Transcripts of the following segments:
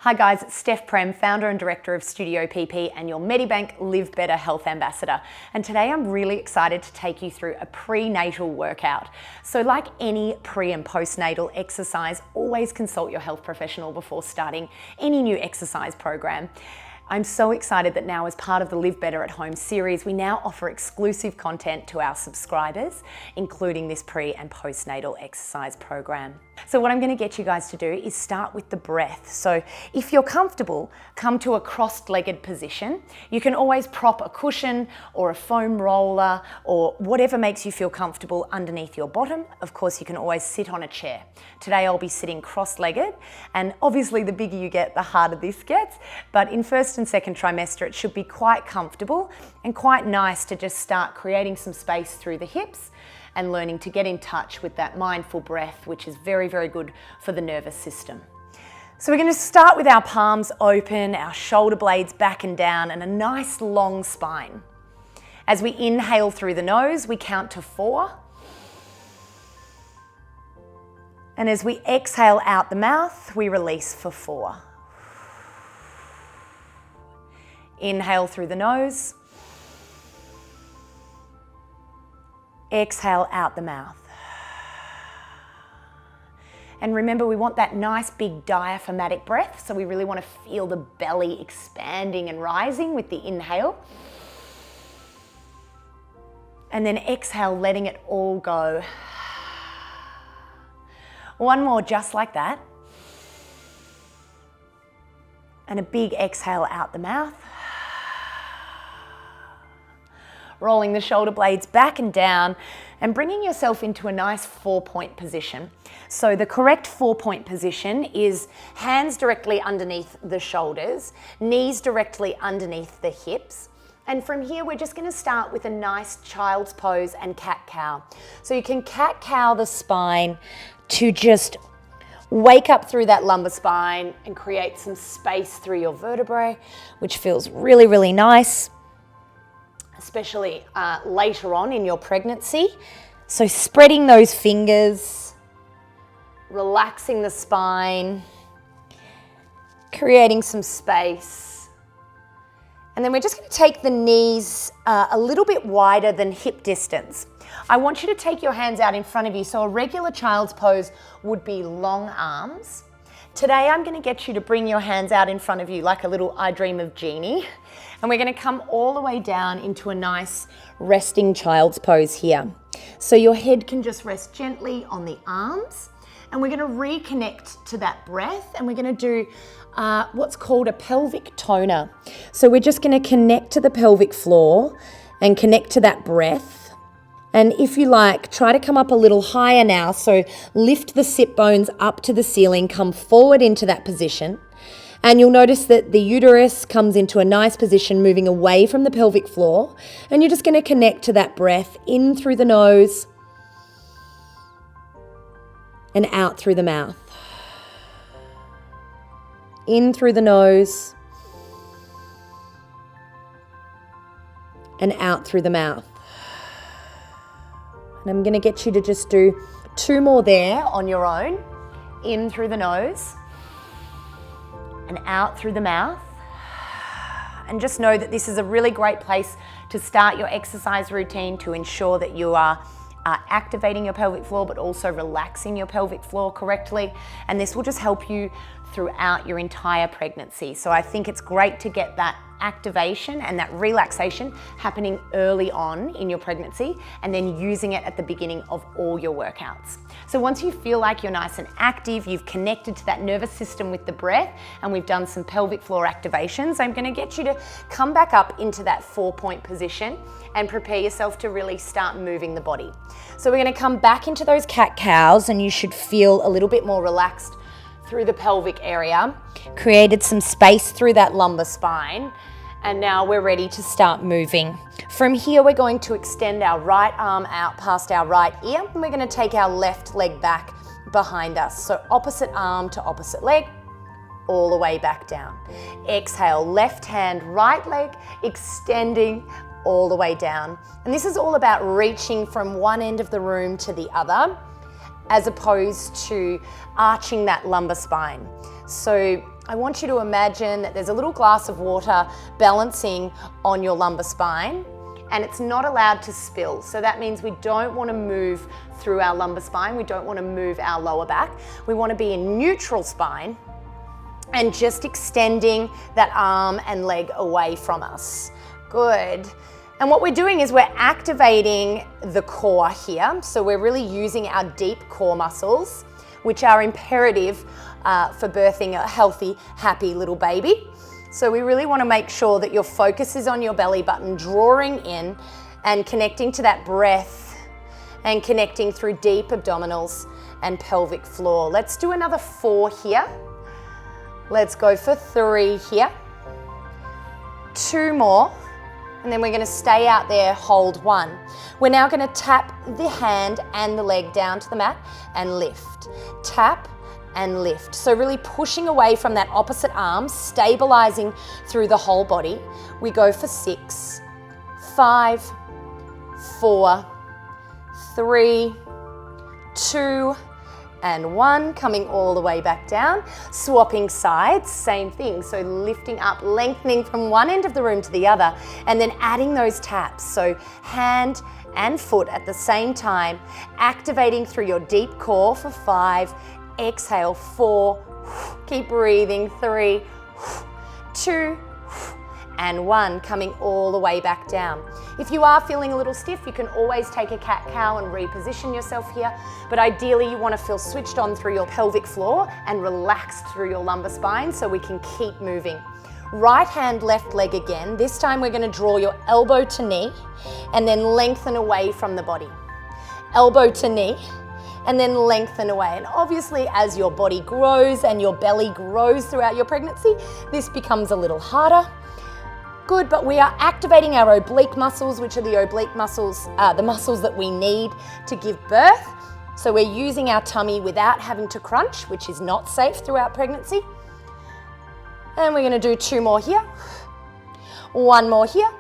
Hi guys, it's Steph Prem, founder and director of Studio PP and your Medibank Live Better Health Ambassador. And today I'm really excited to take you through a prenatal workout. So like any pre and postnatal exercise, always consult your health professional before starting any new exercise program. I'm so excited that now as part of the Live Better at Home series, we now offer exclusive content to our subscribers, including this pre and postnatal exercise program. So what I'm going to get you guys to do is start with the breath. So if you're comfortable, come to a crossed-legged position. You can always prop a cushion or a foam roller or whatever makes you feel comfortable underneath your bottom. Of course, you can always sit on a chair. Today I'll be sitting cross-legged, and obviously the bigger you get, the harder this gets. But in first and second trimester, it should be quite comfortable and quite nice to just start creating some space through the hips and learning to get in touch with that mindful breath, which is very, very good for the nervous system. So we're going to start with our palms open, our shoulder blades back and down, and a nice long spine. As we inhale through the nose, we count to 4. And as we exhale out the mouth, we release for 4. Inhale through the nose. Exhale out the mouth. And remember, we want that nice big diaphragmatic breath, so we really want to feel the belly expanding and rising with the inhale. And then exhale, letting it all go. One more just like that. And a big exhale out the mouth. Rolling the shoulder blades back and down and bringing yourself into a nice 4-point position. So the correct 4-point position is hands directly underneath the shoulders, knees directly underneath the hips. And from here, we're just going to start with a nice child's pose and cat-cow. So you can cat-cow the spine to just wake up through that lumbar spine and create some space through your vertebrae, which feels really, really nice, especially later on in your pregnancy. So spreading those fingers, relaxing the spine, creating some space. And then we're just going to take the knees a little bit wider than hip distance. I want you to take your hands out in front of you. So a regular child's pose would be long arms. Today I'm going to get you to bring your hands out in front of you like a little I Dream of Jeannie. And we're going to come all the way down into a nice resting child's pose here. So your head can just rest gently on the arms. And we're going to reconnect to that breath, and we're going to do what's called a pelvic toner. So we're just going to connect to the pelvic floor and connect to that breath. And if you like, try to come up a little higher now. So lift the sit bones up to the ceiling, come forward into that position. And you'll notice that the uterus comes into a nice position, moving away from the pelvic floor. And you're just going to connect to that breath in through the nose and out through the mouth. In through the nose and out through the mouth. And I'm going to get you to just do 2 more there on your own. In through the nose and out through the mouth. And just know that this is a really great place to start your exercise routine to ensure that you are activating your pelvic floor, but also relaxing your pelvic floor correctly. And this will just help you throughout your entire pregnancy. So I think it's great to get that activation and that relaxation happening early on in your pregnancy, and then using it at the beginning of all your workouts. So once you feel like you're nice and active, you've connected to that nervous system with the breath, and we've done some pelvic floor activations, I'm going to get you to come back up into that 4-point position and prepare yourself to really start moving the body. So we're going to come back into those cat-cows, and you should feel a little bit more relaxed through the pelvic area, created some space through that lumbar spine, and now we're ready to start moving. From here, we're going to extend our right arm out past our right ear, and we're going to take our left leg back behind us. So opposite arm to opposite leg, all the way back down. Exhale, left hand, right leg, extending all the way down. And this is all about reaching from one end of the room to the other, as opposed to arching that lumbar spine. So I want you to imagine that there's a little glass of water balancing on your lumbar spine, and it's not allowed to spill. So that means we don't want to move through our lumbar spine. We don't want to move our lower back. We want to be in neutral spine and just extending that arm and leg away from us. Good. And what we're doing is we're activating the core here. So we're really using our deep core muscles, which are imperative for birthing a healthy, happy little baby. So we really want to make sure that your focus is on your belly button, drawing in and connecting to that breath and connecting through deep abdominals and pelvic floor. Let's do another 4 here. Let's go for 3 here. 2 more. And then we're going to stay out there, hold 1. We're now going to tap the hand and the leg down to the mat and lift. Tap and lift. So really pushing away from that opposite arm, stabilizing through the whole body. We go for 6, 5, 4, 3, 2, and 1, coming all the way back down. Swapping sides, same thing. So lifting up, lengthening from one end of the room to the other, and then adding those taps. So hand and foot at the same time, activating through your deep core for 5, exhale, 4, keep breathing, 3, 2, and 1, coming all the way back down. If you are feeling a little stiff, you can always take a cat-cow and reposition yourself here, but ideally you want to feel switched on through your pelvic floor and relaxed through your lumbar spine so we can keep moving. Right hand, left leg again. This time we're going to draw your elbow to knee and then lengthen away from the body. Elbow to knee and then lengthen away. And obviously as your body grows and your belly grows throughout your pregnancy, this becomes a little harder. Good, but we are activating our oblique muscles, which are the oblique muscles, the muscles that we need to give birth. So we're using our tummy without having to crunch, which is not safe throughout pregnancy. And we're going to do 2 more here, 1 more here,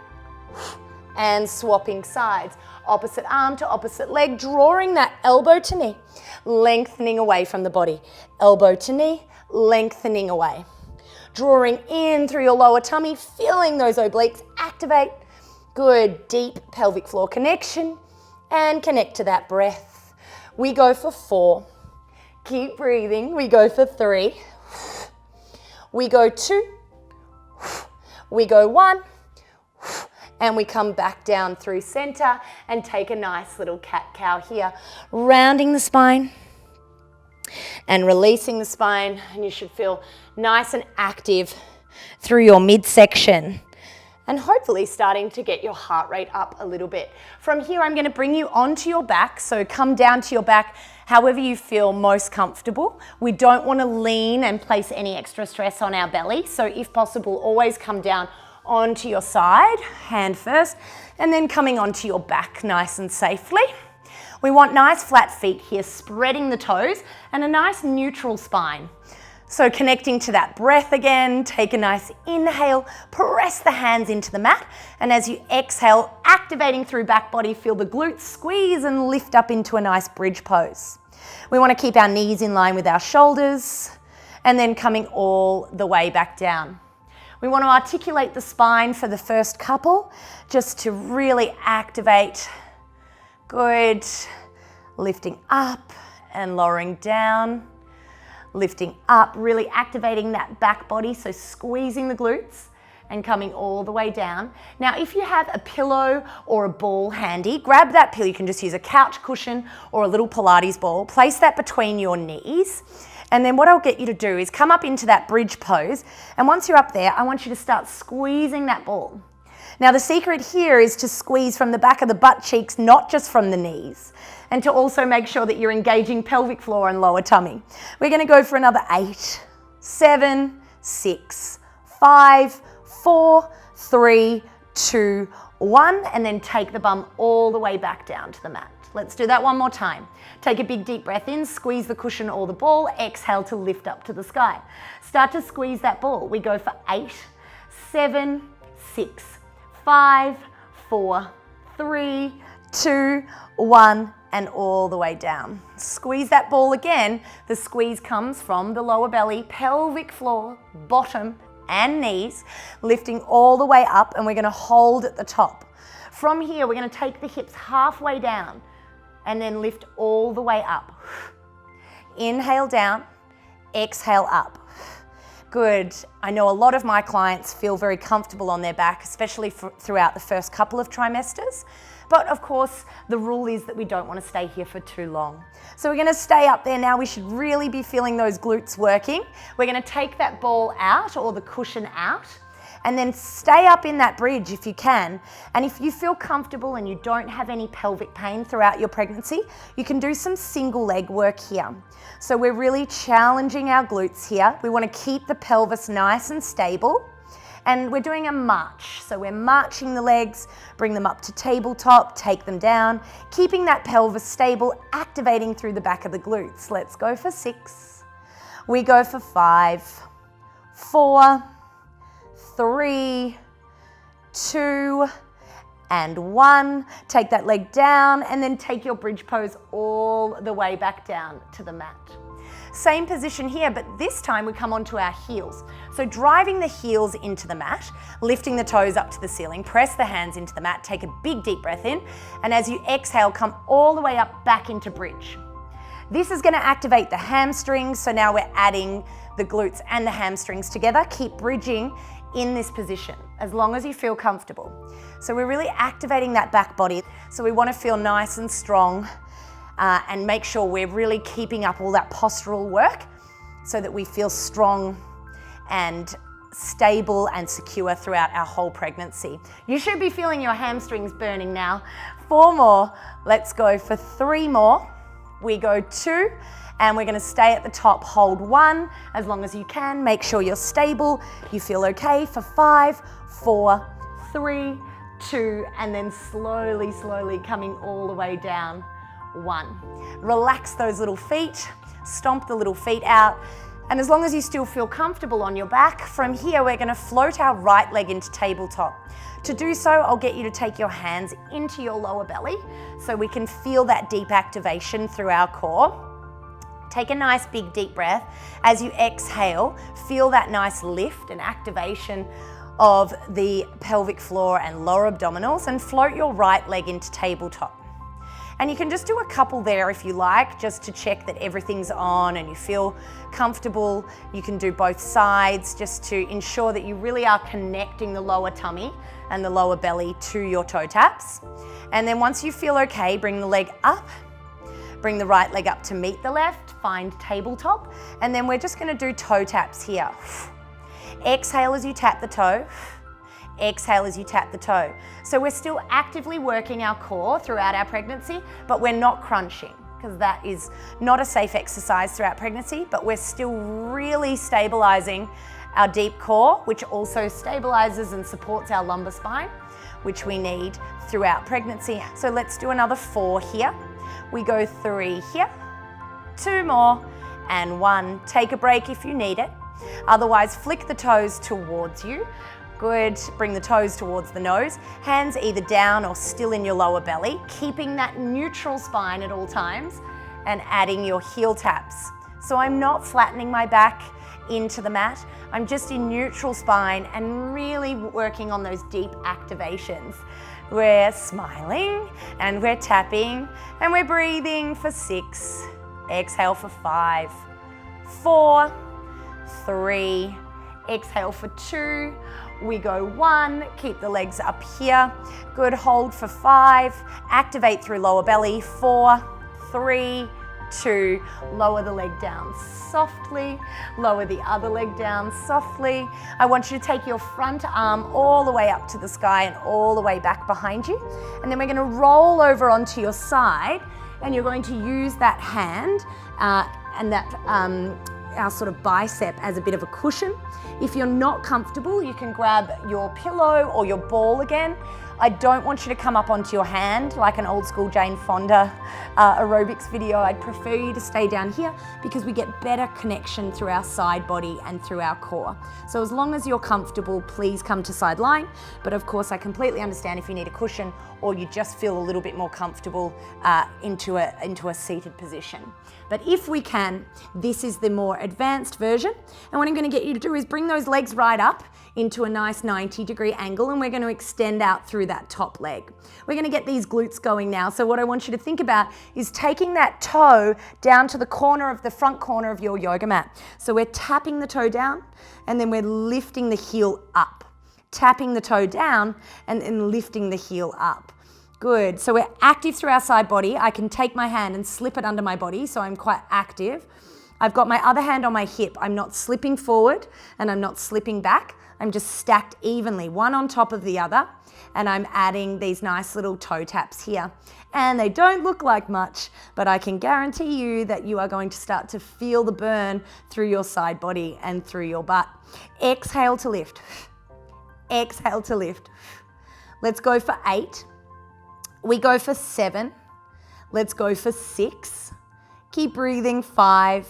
and swapping sides. Opposite arm to opposite leg, drawing that elbow to knee, lengthening away from the body. Elbow to knee, lengthening away. Drawing in through your lower tummy, feeling those obliques activate. Good, deep pelvic floor connection, and connect to that breath. We go for 4. Keep breathing. We go for 3. We go 2. We go 1. And we come back down through center and take a nice little cat-cow here, rounding the spine and releasing the spine, and you should feel nice and active through your midsection and hopefully starting to get your heart rate up a little bit. From here, I'm going to bring you onto your back, so come down to your back however you feel most comfortable. We don't want to lean and place any extra stress on our belly, so if possible, always come down onto your side, hand first, and then coming onto your back nice and safely. We want nice flat feet here, spreading the toes, and a nice neutral spine. So connecting to that breath again, take a nice inhale, press the hands into the mat, and as you exhale, activating through back body, feel the glutes squeeze and lift up into a nice bridge pose. We want to keep our knees in line with our shoulders, and then coming all the way back down. We want to articulate the spine for the first couple, just to really activate. Good. Lifting up and lowering down. Lifting up, really activating that back body, so squeezing the glutes and coming all the way down. Now, if you have a pillow or a ball handy, grab that pillow. You can just use a couch cushion or a little Pilates ball. Place that between your knees. And then what I'll get you to do is come up into that bridge pose. And once you're up there, I want you to start squeezing that ball. Now, the secret here is to squeeze from the back of the butt cheeks, not just from the knees, and to also make sure that you're engaging pelvic floor and lower tummy. We're going to go for another 8, 7, 6, 5, 4, 3, 2, 1, and then take the bum all the way back down to the mat. Let's do that one more time. Take a big deep breath in, squeeze the cushion or the ball, exhale to lift up to the sky. Start to squeeze that ball. We go for 8, 7, 6, 5, 4, 3, 2, 1, and all the way down. Squeeze that ball again. The squeeze comes from the lower belly, pelvic floor, bottom, and knees, lifting all the way up, and we're gonna hold at the top. From here, we're gonna take the hips halfway down and then lift all the way up. Inhale down, exhale up. Good. I know a lot of my clients feel very comfortable on their back, especially throughout the first couple of trimesters. But of course, the rule is that we don't want to stay here for too long. So we're going to stay up there now. We should really be feeling those glutes working. We're going to take that ball out or the cushion out and then stay up in that bridge if you can. And if you feel comfortable and you don't have any pelvic pain throughout your pregnancy, you can do some single leg work here. So we're really challenging our glutes here. We want to keep the pelvis nice and stable. And we're doing a march. So we're marching the legs, bring them up to tabletop, take them down, keeping that pelvis stable, activating through the back of the glutes. Let's go for 6. We go for 5, 4, 3, 2, and 1. Take that leg down and then take your bridge pose all the way back down to the mat. Same position here, but this time we come onto our heels. So driving the heels into the mat, lifting the toes up to the ceiling, press the hands into the mat, take a big deep breath in, and as you exhale, come all the way up back into bridge. This is going to activate the hamstrings, so now we're adding the glutes and the hamstrings together. Keep bridging in this position as long as you feel comfortable. So we're really activating that back body. So we want to feel nice and strong and make sure we're really keeping up all that postural work so that we feel strong and stable and secure throughout our whole pregnancy. You should be feeling your hamstrings burning now. 4 more. Let's go for 3 more. We go 2. And we're gonna stay at the top, hold 1 as long as you can. Make sure you're stable, you feel okay for 5, 4, 3, 2, and then slowly, slowly coming all the way down, 1. Relax those little feet, stomp the little feet out. And as long as you still feel comfortable on your back, from here we're gonna float our right leg into tabletop. To do so, I'll get you to take your hands into your lower belly so we can feel that deep activation through our core. Take a nice big deep breath. As you exhale, feel that nice lift and activation of the pelvic floor and lower abdominals, and float your right leg into tabletop. And you can just do a couple there if you like, just to check that everything's on and you feel comfortable. You can do both sides just to ensure that you really are connecting the lower tummy and the lower belly to your toe taps. And then once you feel okay, bring the leg up. Bring the right leg up to meet the left, find tabletop, and then we're just gonna do toe taps here. Exhale as you tap the toe, exhale as you tap the toe. So we're still actively working our core throughout our pregnancy, but we're not crunching, because that is not a safe exercise throughout pregnancy, but we're still really stabilizing our deep core, which also stabilizes and supports our lumbar spine, which we need throughout pregnancy. So let's do another 4 here. We go 3 here, 2 more, and 1. Take a break if you need it. Otherwise, flick the toes towards you. Good. Bring the toes towards the nose. Hands either down or still in your lower belly, keeping that neutral spine at all times and adding your heel taps. So I'm not flattening my back into the mat. I'm just in neutral spine and really working on those deep activations. We're smiling and we're tapping and we're breathing for 6. Exhale for 5, 4, 3. Exhale for 2. We go 1. Keep the legs up here. Good. Hold for 5. Activate through lower belly. 4, 3, 2. Lower the leg down softly. Lower the other leg down softly. I want you to take your front arm all the way up to the sky and all the way back behind you. And then we're going to roll over onto your side, and you're going to use that hand and that our sort of bicep as a bit of a cushion. If you're not comfortable, you can grab your pillow or your ball again. I don't want you to come up onto your hand like an old school Jane Fonda aerobics video. I'd prefer you to stay down here because we get better connection through our side body and through our core. So as long as you're comfortable, please come to side lying. But of course, I completely understand if you need a cushion or you just feel a little bit more comfortable into a seated position. But if we can, this is the more advanced version. And what I'm going to get you to do is bring those legs right up into a nice 90-degree angle, and we're going to extend out through that top leg. We're going to get these glutes going now. So what I want you to think about is taking that toe down to the corner of the front corner of your yoga mat. So we're tapping the toe down and then we're lifting the heel up. Tapping the toe down and then lifting the heel up. Good. So we're active through our side body. I can take my hand and slip it under my body, so I'm quite active. I've got my other hand on my hip. I'm not slipping forward and I'm not slipping back. I'm just stacked evenly, one on top of the other, and I'm adding these nice little toe taps here. And they don't look like much, but I can guarantee you that you are going to start to feel the burn through your side body and through your butt. Exhale to lift. Exhale to lift. Let's go for 8. We go for 7. Let's go for 6. Keep breathing. 5,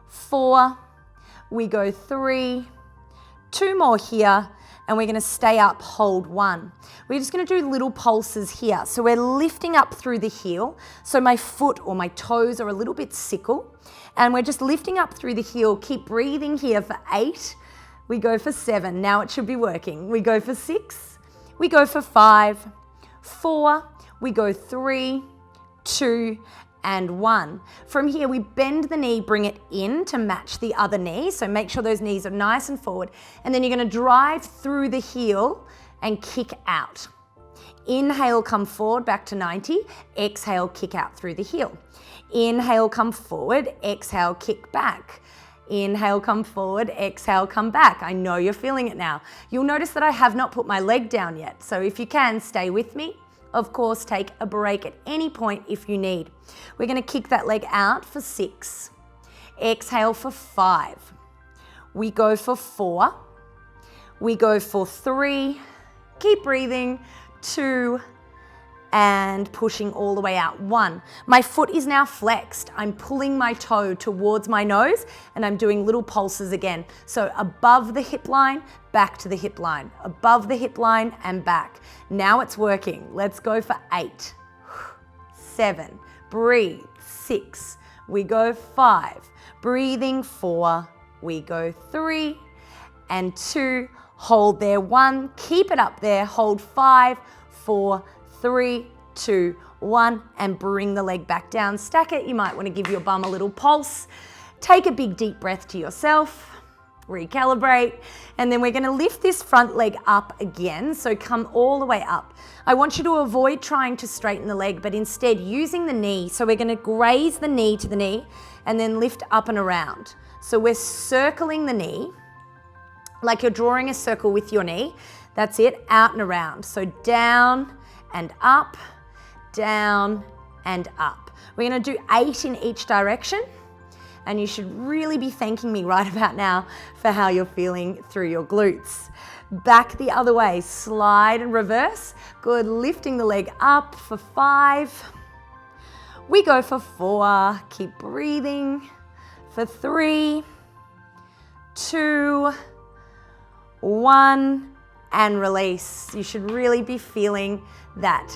4. We go 3. 2 more here, and we're going to stay up, hold 1. We're just going to do little pulses here. So we're lifting up through the heel. So my foot or my toes are a little bit sickle, and we're just lifting up through the heel. Keep breathing here for 8. We go for 7. Now it should be working. We go for 6. We go for 5, 4. We go 3, 2, and 1. From here, we bend the knee, bring it in to match the other knee. So make sure those knees are nice and forward. And then you're going to drive through the heel and kick out. Inhale, come forward back to 90. Exhale, kick out through the heel. Inhale, come forward. Exhale, kick back. Inhale, come forward. Exhale, come back. I know you're feeling it now. You'll notice that I have not put my leg down yet. So if you can, stay with me. Of course, take a break at any point if you need. We're going to kick that leg out for 6. Exhale for 5. We go for 4. We go for 3. Keep breathing. 2. And pushing all the way out. 1. My foot is now flexed. I'm pulling my toe towards my nose and I'm doing little pulses again. So above the hip line, back to the hip line. Above the hip line and back. Now it's working. Let's go for 8. 7. Breathe. 6. We go 5. Breathing. 4. We go 3 and 2. Hold there. 1. Keep it up there. Hold 5, 4, 3, 2, 1, and bring the leg back down. Stack it. You might want to give your bum a little pulse. Take a big deep breath to yourself. Recalibrate. And then we're going to lift this front leg up again. So come all the way up. I want you to avoid trying to straighten the leg, but instead using the knee. So we're going to graze the knee to the knee and then lift up and around. So we're circling the knee like you're drawing a circle with your knee. That's it. Out and around. So down and up, down and up. We're going to do 8 in each direction, and you should really be thanking me right about now for how you're feeling through your glutes. Back the other way, slide and reverse. Good, lifting the leg up for 5. We go for 4, keep breathing. For 3, 2, 1, and release. You should really be feeling that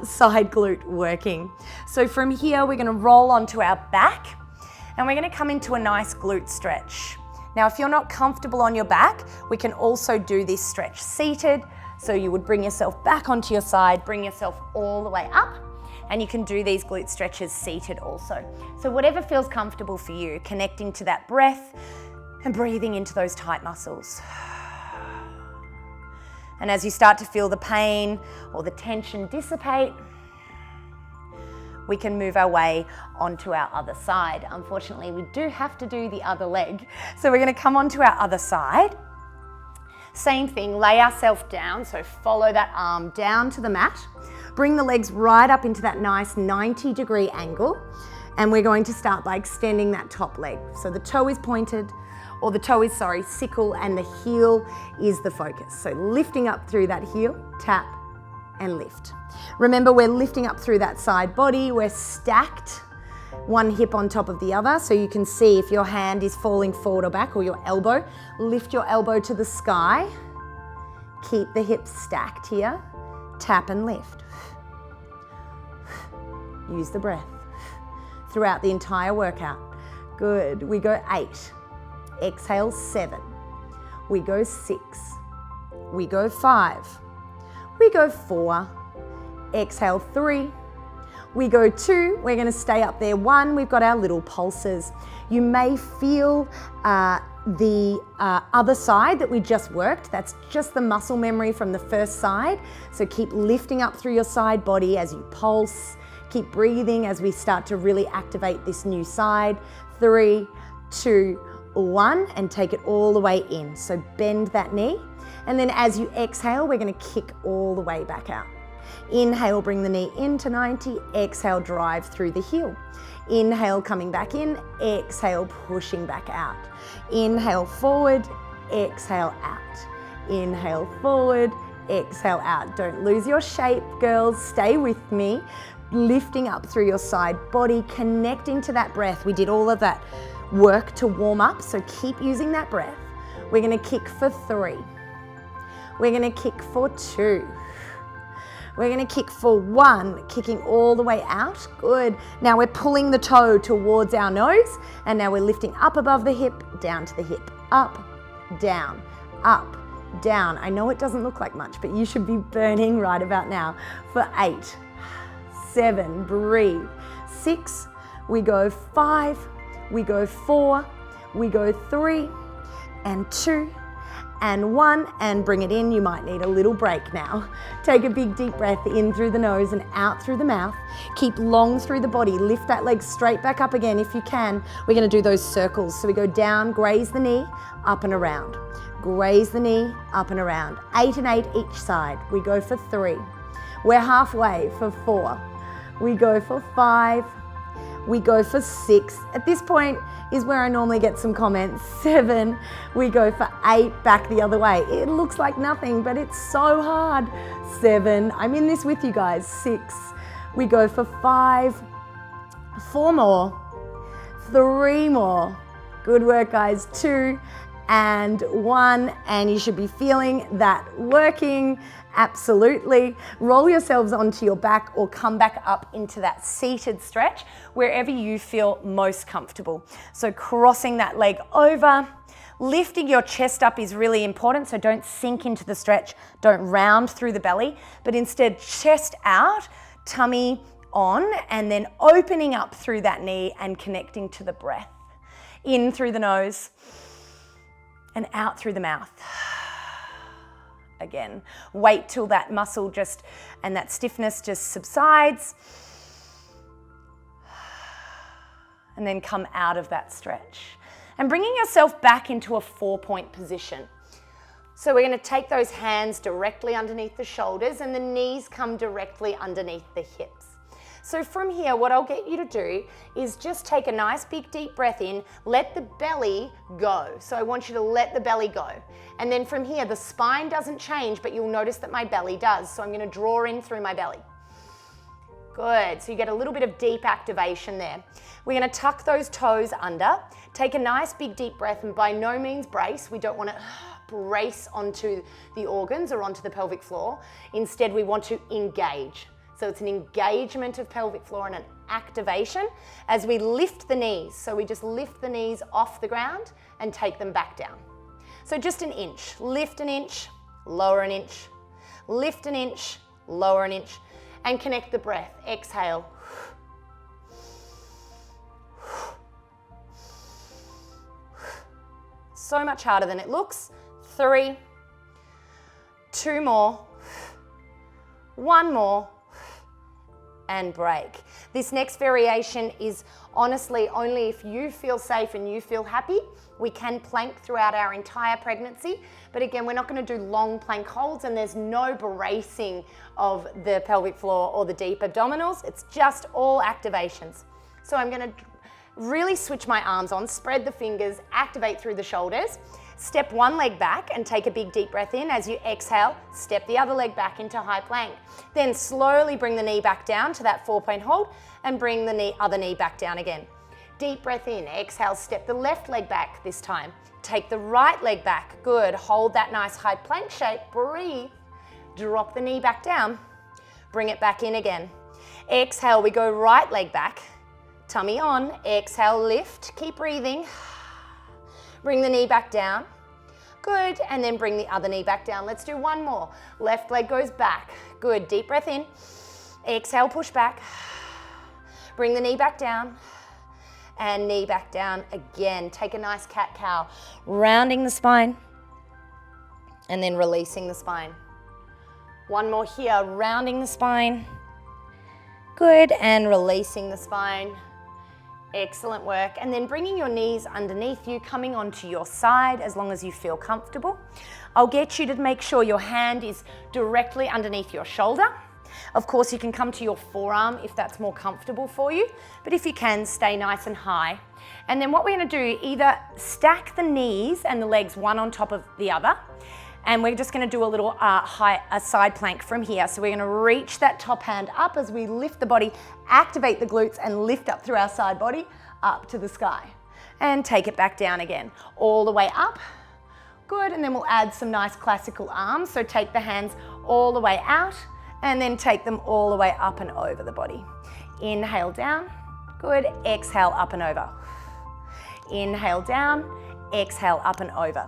side glute working. So from here, we're going to roll onto our back and we're going to come into a nice glute stretch. Now, if you're not comfortable on your back, we can also do this stretch seated. So you would bring yourself back onto your side, bring yourself all the way up, and you can do these glute stretches seated also. So whatever feels comfortable for you, connecting to that breath and breathing into those tight muscles. And as you start to feel the pain or the tension dissipate, we can move our way onto our other side. Unfortunately, we do have to do the other leg. So we're going to come onto our other side. Same thing, lay ourselves down. So follow that arm down to the mat. Bring the legs right up into that nice 90-degree angle. And we're going to start by extending that top leg. So the toe is pointed, or the toe is, sickle, and the heel is the focus. So lifting up through that heel, tap and lift. Remember, we're lifting up through that side body. We're stacked, one hip on top of the other. So you can see if your hand is falling forward or back, or your elbow, lift your elbow to the sky. Keep the hips stacked here. Tap and lift. Use the breath throughout the entire workout. Good. We go 8. Exhale 7. We go 6. We go 5. We go 4. Exhale 3. We go 2. We're going to stay up there. 1. We've got our little pulses. You may feel the other side that we just worked. That's just the muscle memory from the first side. So keep lifting up through your side body as you pulse. Keep breathing as we start to really activate this new side. 3, 2, 1, and take it all the way in. So bend that knee. And then as you exhale, we're going to kick all the way back out. Inhale, bring the knee into 90. Exhale, drive through the heel. Inhale, coming back in. Exhale, pushing back out. Inhale, forward. Exhale, out. Inhale, forward. Exhale, out. Don't lose your shape, girls. Stay with me. Lifting up through your side body, connecting to that breath. We did all of that work to warm up, so keep using that breath. We're going to kick for 3. We're going to kick for 2. We're going to kick for 1, kicking all the way out. Good. Now we're pulling the toe towards our nose, and now we're lifting up above the hip, down to the hip. Up, down, up, down. I know it doesn't look like much, but you should be burning right about now. For 8, 7, breathe. 6, we go 5, we go 4, we go 3, and 2, and 1, and bring it in. You might need a little break now. Take a big deep breath in through the nose and out through the mouth. Keep long through the body. Lift that leg straight back up again if you can. We're going to do those circles. So we go down, graze the knee, up and around. Graze the knee, up and around. 8 and 8 each side. We go for 3. We're halfway for 4. We go for 5. We go for 6. At this point is where I normally get some comments. 7. We go for 8, back the other way. It looks like nothing, but it's so hard. 7. I'm in this with you guys. 6. We go for 5. 4 more. 3 more. Good work, guys. 2 and 1, and you should be feeling that working. Absolutely. Roll yourselves onto your back or come back up into that seated stretch wherever you feel most comfortable. So crossing that leg over, lifting your chest up is really important. So don't sink into the stretch, don't round through the belly, but instead chest out, tummy on, and then opening up through that knee and connecting to the breath. In through the nose and out through the mouth. Again, wait till that muscle and that stiffness just subsides. And then come out of that stretch. And bringing yourself back into a 4-point position. So we're going to take those hands directly underneath the shoulders and the knees come directly underneath the hips. So from here, what I'll get you to do is just take a nice big deep breath in, let the belly go. So I want you to let the belly go. And then from here, the spine doesn't change, but you'll notice that my belly does. So I'm going to draw in through my belly. Good, so you get a little bit of deep activation there. We're going to tuck those toes under, take a nice big deep breath, and by no means brace. We don't want to brace onto the organs or onto the pelvic floor. Instead, we want to engage. So it's an engagement of pelvic floor and an activation as we lift the knees. So we just lift the knees off the ground and take them back down. So just an inch, lift an inch, lower an inch, lift an inch, lower an inch, and connect the breath. Exhale. So much harder than it looks. 3, 2 more, 1 more, and break. This next variation is honestly only if you feel safe and you feel happy. We can plank throughout our entire pregnancy, but again, we're not going to do long plank holds, and there's no bracing of the pelvic floor or the deep abdominals. It's just all activations. So I'm gonna really switch my arms on, spread the fingers, activate through the shoulders. Step one leg back and take a big deep breath in. As you exhale, step the other leg back into high plank. Then slowly bring the knee back down to that 4-point hold and bring the other knee back down again. Deep breath in, exhale, step the left leg back this time. Take the right leg back, good. Hold that nice high plank shape, breathe. Drop the knee back down, bring it back in again. Exhale, we go right leg back, tummy on, exhale, lift, keep breathing. Bring the knee back down. Good, and then bring the other knee back down. Let's do one more. Left leg goes back. Good, deep breath in. Exhale, push back. Bring the knee back down. And knee back down again. Take a nice cat-cow. Rounding the spine. And then releasing the spine. One more here, rounding the spine. Good, and releasing the spine. Excellent work. And then bringing your knees underneath you, coming onto your side as long as you feel comfortable. I'll get you to make sure your hand is directly underneath your shoulder. Of course, you can come to your forearm if that's more comfortable for you, but if you can, stay nice and high. And then what we're gonna do, either stack the knees and the legs one on top of the other, and we're just gonna do a little side plank from here. So we're gonna reach that top hand up as we lift the body, activate the glutes and lift up through our side body up to the sky. And take it back down again, all the way up. Good, and then we'll add some nice classical arms. So take the hands all the way out and then take them all the way up and over the body. Inhale down, good, exhale up and over. Inhale down, exhale up and over.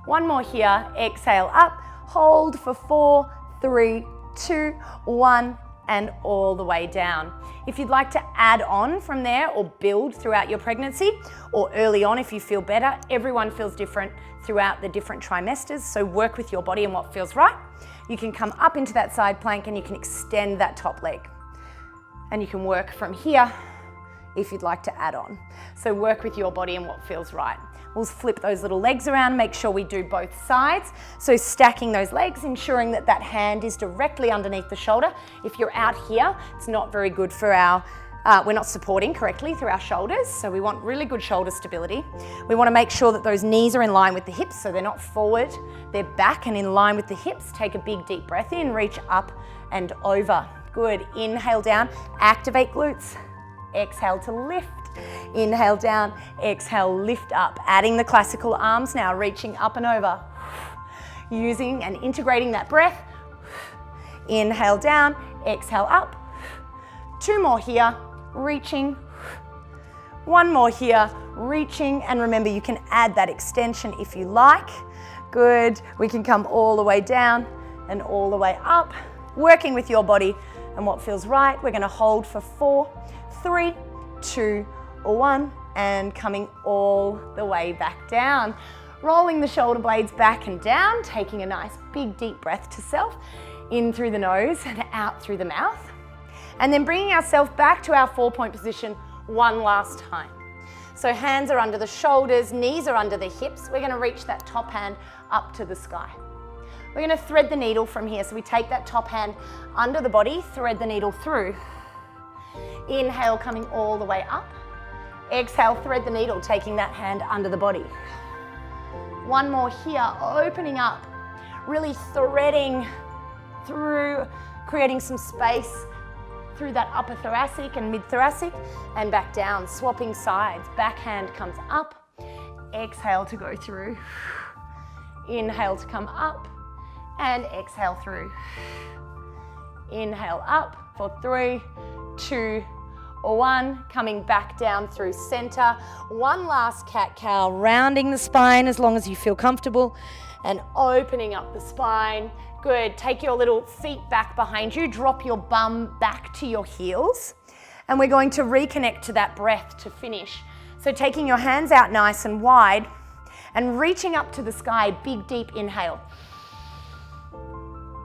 One more here, exhale up, hold for 4, 3, 2, 1, and all the way down. If you'd like to add on from there or build throughout your pregnancy or early on if you feel better, everyone feels different throughout the different trimesters, so work with your body and what feels right. You can come up into that side plank and you can extend that top leg. And you can work from here if you'd like to add on. So work with your body and what feels right. We'll flip those little legs around, make sure we do both sides. So stacking those legs, ensuring that that hand is directly underneath the shoulder. If you're out here, it's not very good for our, we're not supporting correctly through our shoulders. So we want really good shoulder stability. We want to make sure that those knees are in line with the hips, so they're not forward, they're back and in line with the hips. Take a big deep breath in, reach up and over. Good, inhale down, activate glutes. Exhale to lift. Inhale down, exhale, lift up. Adding the classical arms now, reaching up and over. Using and integrating that breath. Inhale down, exhale up. 2 more here, reaching. 1 more here, reaching. And remember, you can add that extension if you like. Good, we can come all the way down and all the way up. Working with your body and what feels right. We're gonna hold for 4, 3, 2, 1, and coming all the way back down. Rolling the shoulder blades back and down, taking a nice big deep breath to self, in through the nose and out through the mouth. And then bringing ourselves back to our 4-point position one last time. So hands are under the shoulders, knees are under the hips. We're gonna reach that top hand up to the sky. We're gonna thread the needle from here. So we take that top hand under the body, thread the needle through. Inhale, coming all the way up. Exhale, thread the needle, taking that hand under the body. 1 more here, opening up, really threading through, creating some space through that upper thoracic and mid-thoracic, and back down, swapping sides. Back hand comes up, exhale to go through. Inhale to come up, and exhale through. Inhale up for 3, 2, 1, coming back down through center. One last cat-cow, rounding the spine as long as you feel comfortable and opening up the spine. Good, take your little feet back behind you, drop your bum back to your heels, and we're going to reconnect to that breath to finish. So taking your hands out nice and wide and reaching up to the sky, big deep inhale.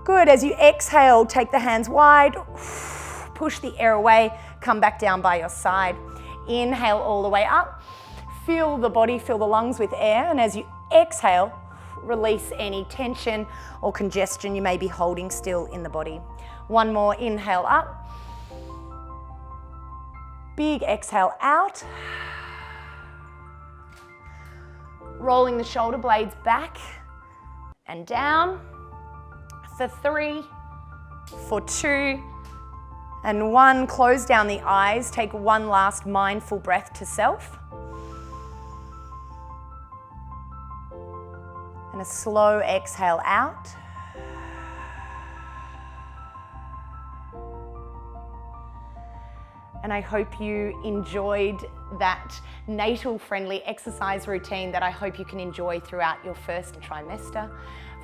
Good, as you exhale, take the hands wide, push the air away, come back down by your side. Inhale all the way up. Fill the body, fill the lungs with air, and as you exhale, release any tension or congestion you may be holding still in the body. 1 more, inhale up. Big exhale out. Rolling the shoulder blades back and down. For 3, for 2, and 1. Close down the eyes. Take one last mindful breath to self. And a slow exhale out. And I hope you enjoyed that natal-friendly exercise routine that I hope you can enjoy throughout your first trimester.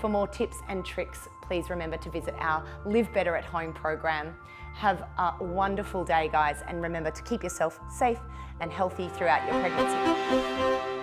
For more tips and tricks, please remember to visit our Live Better at Home program. Have a wonderful day, guys, and remember to keep yourself safe and healthy throughout your pregnancy.